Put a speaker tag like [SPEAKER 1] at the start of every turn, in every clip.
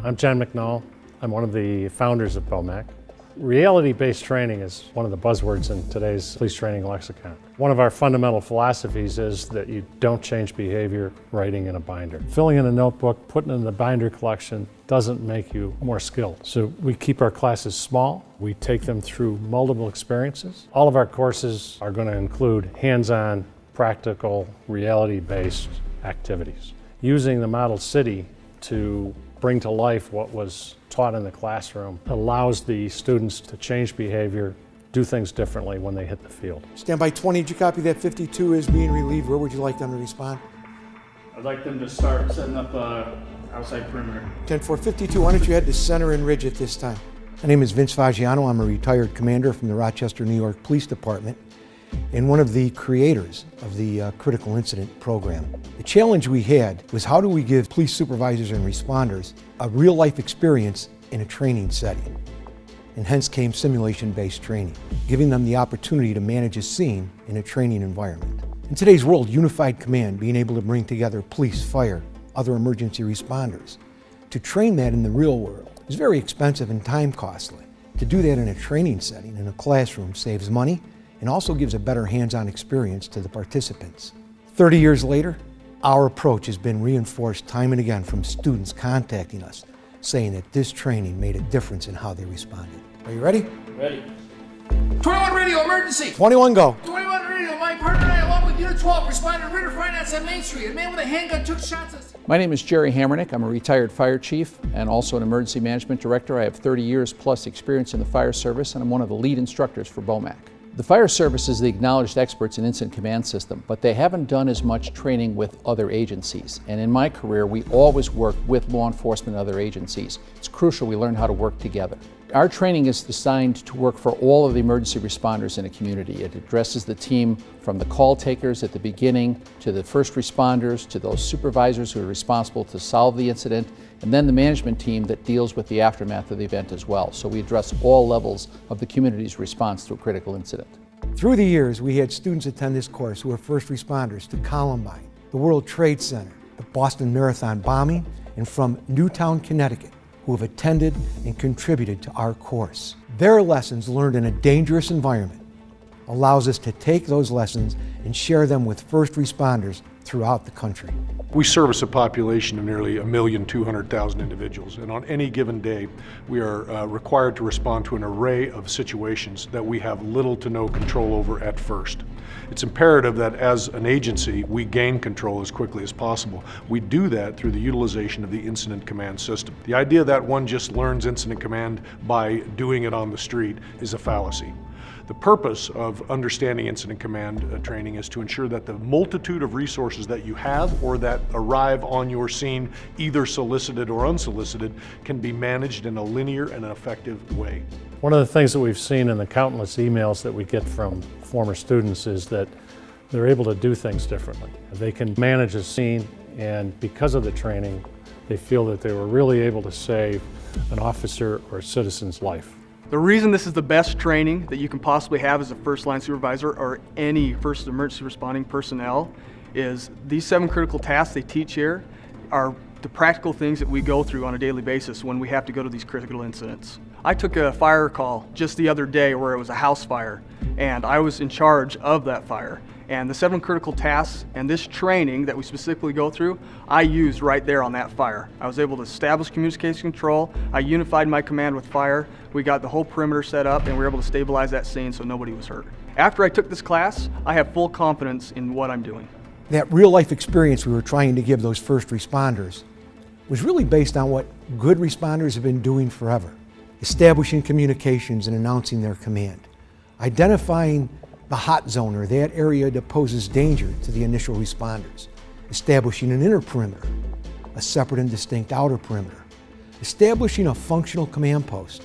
[SPEAKER 1] I'm John McNall. I'm one of the founders of Bowmac. Reality-based training is one of the buzzwords in today's police training lexicon. One of our fundamental philosophies is that you don't change behavior writing in a binder. Filling in a notebook, putting it in the binder collection doesn't make you more skilled. So we keep our classes small. We take them through multiple experiences. All of our courses are going to include hands-on, practical, reality-based activities. Using the model city to bring to life what was taught in the classroom allows the students to change behavior, do things differently when they hit the field.
[SPEAKER 2] Standby 20, did you copy that 52 is being relieved? Where would you like them to respond?
[SPEAKER 3] I'd like them to start setting up outside perimeter.
[SPEAKER 2] 10-4, 52, why don't you head to center and ridge at this time? My name is Vince Fagiano. I'm a retired commander from the Rochester, New York Police Department and one of the creators of the Critical Incident Program. The challenge we had was how do we give police supervisors and responders a real-life experience in a training setting? And hence came simulation-based training, giving them the opportunity to manage a scene in a training environment. In today's world, unified command, being able to bring together police, fire, other emergency responders, to train that in the real world is very expensive and time costly. To do that in a training setting, in a classroom, saves money and also gives a better hands-on experience to the participants. 30 years later, our approach has been reinforced time and again from students contacting us, saying that this training made a difference in how they responded. Are you ready?
[SPEAKER 3] Ready.
[SPEAKER 4] 21 radio emergency!
[SPEAKER 2] 21 go.
[SPEAKER 4] 21 radio, my partner and I, along with Unit 12, responded to Ritter Finance on Main Street. A man with a handgun took shots at us.
[SPEAKER 5] My name is Jerry Hammernick. I'm a retired fire chief and also an emergency management director. I have 30 years plus experience in the fire service, and I'm one of the lead instructors for Bowmac. The fire service is the acknowledged experts in incident command system, but they haven't done as much training with other agencies. And in my career, we always work with law enforcement and other agencies. It's crucial we learn how to work together. Our training is designed to work for all of the emergency responders in a community. It addresses the team from the call takers at the beginning to the first responders to those supervisors who are responsible to solve the incident, and then the management team that deals with the aftermath of the event as well. So we address all levels of the community's response to a critical incident.
[SPEAKER 2] Through the years, we had students attend this course who were first responders to Columbine, the World Trade Center, the Boston Marathon bombing, and from Newtown, Connecticut, who have attended and contributed to our course. Their lessons learned in a dangerous environment allows us to take those lessons and share them with first responders throughout the country.
[SPEAKER 6] We service a population of nearly 1,200,000 individuals, and on any given day, we are required to respond to an array of situations that we have little to no control over at first. It's imperative that as an agency, we gain control as quickly as possible. We do that through the utilization of the incident command system. The idea that one just learns incident command by doing it on the street is a fallacy. The purpose of understanding incident command training is to ensure that the multitude of resources that you have or that arrive on your scene, either solicited or unsolicited, can be managed in a linear and effective way.
[SPEAKER 1] One of the things that we've seen in the countless emails that we get from former students is that they're able to do things differently. They can manage a scene, and because of the training, they feel that they were really able to save an officer or a citizen's life.
[SPEAKER 3] The reason this is the best training that you can possibly have as a first line supervisor or any first emergency responding personnel is these 7 critical tasks they teach here are the practical things that we go through on a daily basis when we have to go to these critical incidents. I took a fire call just the other day where it was a house fire, and I was in charge of that fire. And the 7 critical tasks and this training that we specifically go through, I used right there on that fire. I was able to establish communication control. I unified my command with fire. We got the whole perimeter set up, and we were able to stabilize that scene so nobody was hurt. After I took this class, I have full confidence in what I'm doing.
[SPEAKER 2] That real life experience we were trying to give those first responders was really based on what good responders have been doing forever. Establishing communications and announcing their command. Identifying the hot zone, or that area that poses danger to the initial responders. Establishing an inner perimeter, a separate and distinct outer perimeter. Establishing a functional command post,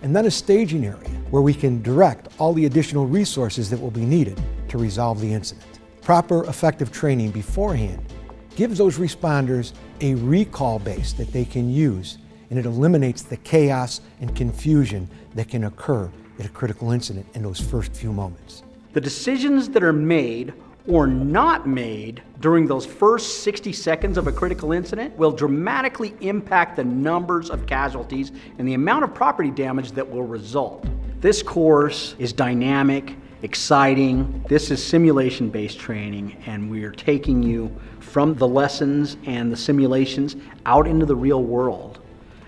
[SPEAKER 2] and then a staging area where we can direct all the additional resources that will be needed to resolve the incident. Proper, effective training beforehand gives those responders a recall base that they can use, and it eliminates the chaos and confusion that can occur at a critical incident in those first few moments.
[SPEAKER 7] The decisions that are made or not made during those first 60 seconds of a critical incident will dramatically impact the numbers of casualties and the amount of property damage that will result. This course is dynamic, exciting. This is simulation-based training, and we are taking you from the lessons and the simulations out into the real world.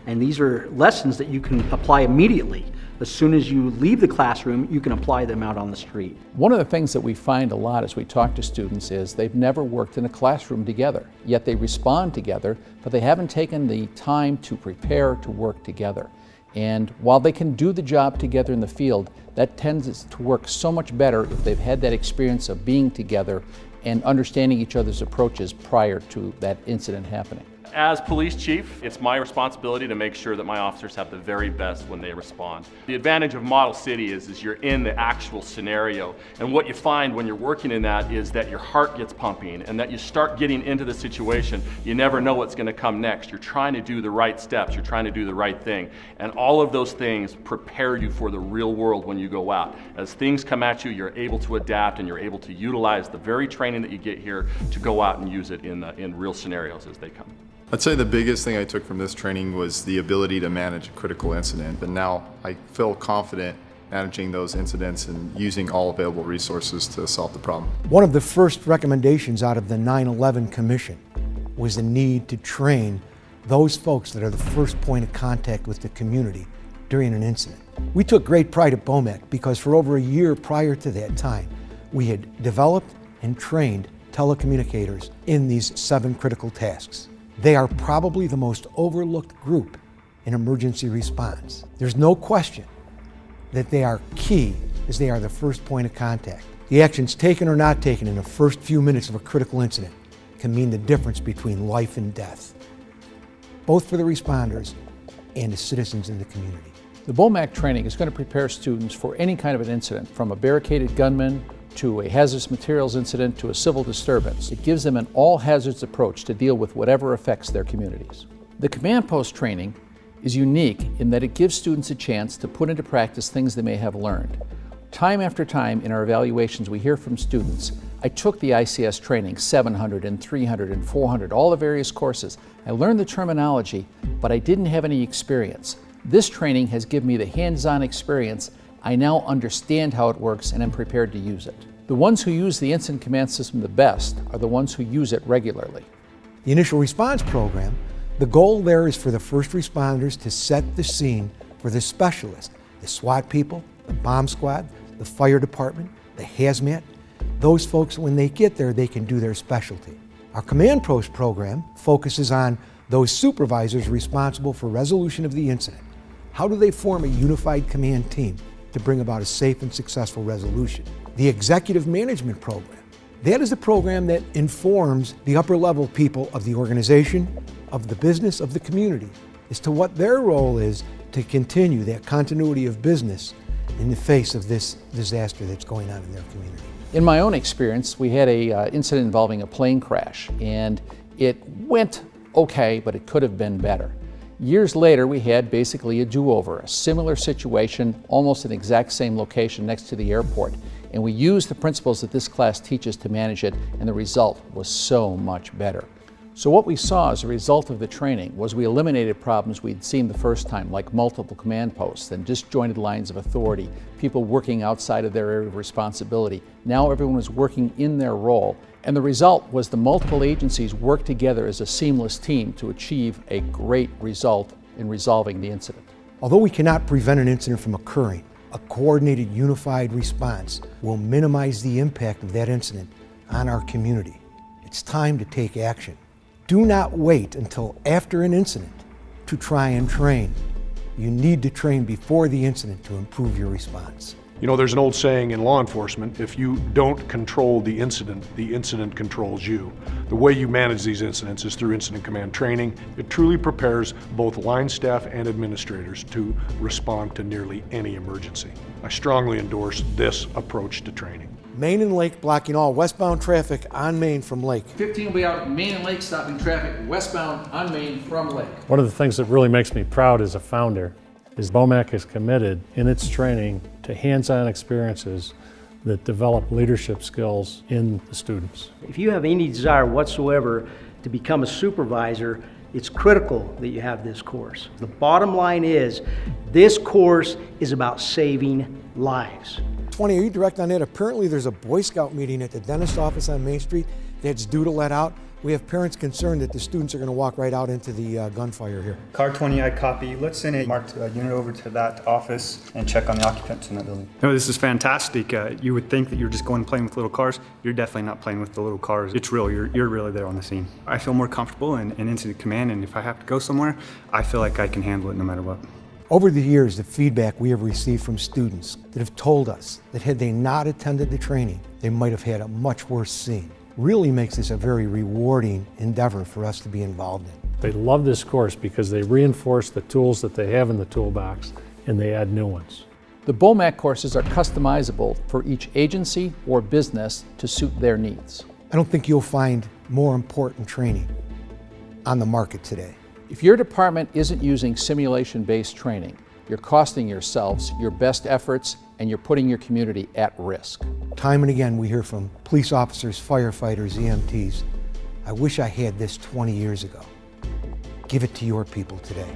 [SPEAKER 7] And these are lessons that you can apply immediately. As soon as you leave the classroom, you can apply them out on the street.
[SPEAKER 5] One of the things that we find a lot as we talk to students is they've never worked in a classroom together, yet they respond together, but they haven't taken the time to prepare to work together. And while they can do the job together in the field, that tends to work so much better if they've had that experience of being together and understanding each other's approaches prior to that incident happening.
[SPEAKER 8] As police chief, it's my responsibility to make sure that my officers have the very best when they respond. The advantage of Model City is you're in the actual scenario, and what you find when you're working in that is that your heart gets pumping and that you start getting into the situation. You never know what's going to come next. You're trying to do the right steps, you're trying to do the right thing, and all of those things prepare you for the real world when you go out. As things come at you, you're able to adapt and you're able to utilize the very training that you get here to go out and use it in real scenarios as they come.
[SPEAKER 9] I'd say the biggest thing I took from this training was the ability to manage a critical incident, and now I feel confident managing those incidents and using all available resources to solve the problem.
[SPEAKER 2] One of the first recommendations out of the 9/11 Commission was the need to train those folks that are the first point of contact with the community during an incident. We took great pride at Bowmac because for over a year prior to that time, we had developed and trained telecommunicators in these 7 critical tasks. They are probably the most overlooked group in emergency response. There's no question that they are key as they are the first point of contact. The actions taken or not taken in the first few minutes of a critical incident can mean the difference between life and death, both for the responders and the citizens in the community.
[SPEAKER 5] The Bowmac training is going to prepare students for any kind of an incident, from a barricaded gunman to a hazardous materials incident to a civil disturbance. It gives them an all-hazards approach to deal with whatever affects their communities. The command post training is unique in that it gives students a chance to put into practice things they may have learned. Time after time in our evaluations, we hear from students, I took the ICS training, 700 and 300 and 400, all the various courses. I learned the terminology, but I didn't have any experience. This training has given me the hands-on experience. I now understand how it works and am prepared to use it. The ones who use the incident command system the best are the ones who use it regularly.
[SPEAKER 2] The initial response program, the goal there is for the first responders to set the scene for the specialists, the SWAT people, the bomb squad, the fire department, the hazmat. Those folks, when they get there, they can do their specialty. Our command post program focuses on those supervisors responsible for resolution of the incident. How do they form a unified command team to bring about a safe and successful resolution? The executive management program. That is the program that informs the upper level people of the organization, of the business, of the community, as to what their role is to continue that continuity of business in the face of this disaster that's going on in their community.
[SPEAKER 5] In my own experience, we had an incident involving a plane crash, and it went okay, but it could have been better. Years later, we had basically a do-over, a similar situation, almost an exact same location next to the airport. And we used the principles that this class teaches to manage it, and the result was so much better. So what we saw as a result of the training was we eliminated problems we'd seen the first time, like multiple command posts and disjointed lines of authority, people working outside of their area of responsibility. Now everyone was working in their role, and the result was the multiple agencies worked together as a seamless team to achieve a great result in resolving the incident.
[SPEAKER 2] Although we cannot prevent an incident from occurring, a coordinated, unified response will minimize the impact of that incident on our community. It's time to take action. Do not wait until after an incident to try and train. You need to train before the incident to improve your response.
[SPEAKER 6] You know, there's an old saying in law enforcement, if you don't control the incident controls you. The way you manage these incidents is through incident command training. It truly prepares both line staff and administrators to respond to nearly any emergency. I strongly endorse this approach to training.
[SPEAKER 2] Main and Lake blocking all westbound traffic on Main from Lake.
[SPEAKER 5] 15 will be out at Main and Lake stopping traffic westbound on Main from Lake.
[SPEAKER 1] One of the things that really makes me proud as a founder is Bowmac is committed in its training to hands-on experiences that develop leadership skills in the students.
[SPEAKER 7] If you have any desire whatsoever to become a supervisor, it's critical that you have this course. The bottom line is, this course is about saving lives.
[SPEAKER 2] 20, are you direct on that? Apparently there's a Boy Scout meeting at the dentist office on Main Street that's due to let out. We have parents concerned that the students are going to walk right out into the gunfire here.
[SPEAKER 10] Car 20 I copy. Let's send a marked unit over to that office and check on the occupants in that building. No, this is fantastic. You would think that you're just going playing with little cars. You're definitely not playing with the little cars. It's real. You're really there on the scene. I feel more comfortable in incident command, and if I have to go somewhere, I feel like I can handle it no matter what.
[SPEAKER 2] Over the years, the feedback we have received from students that have told us that had they not attended the training, they might have had a much worse scene. Really makes this a very rewarding endeavor for us to be involved in.
[SPEAKER 1] They love this course because they reinforce the tools that they have in the toolbox and they add new ones.
[SPEAKER 5] The Bowmac courses are customizable for each agency or business to suit their needs.
[SPEAKER 2] I don't think you'll find more important training on the market today.
[SPEAKER 5] If your department isn't using simulation-based training, you're costing yourselves your best efforts and you're putting your community at risk.
[SPEAKER 2] Time and again we hear from police officers, firefighters, EMTs, I wish I had this 20 years ago. Give it to your people today.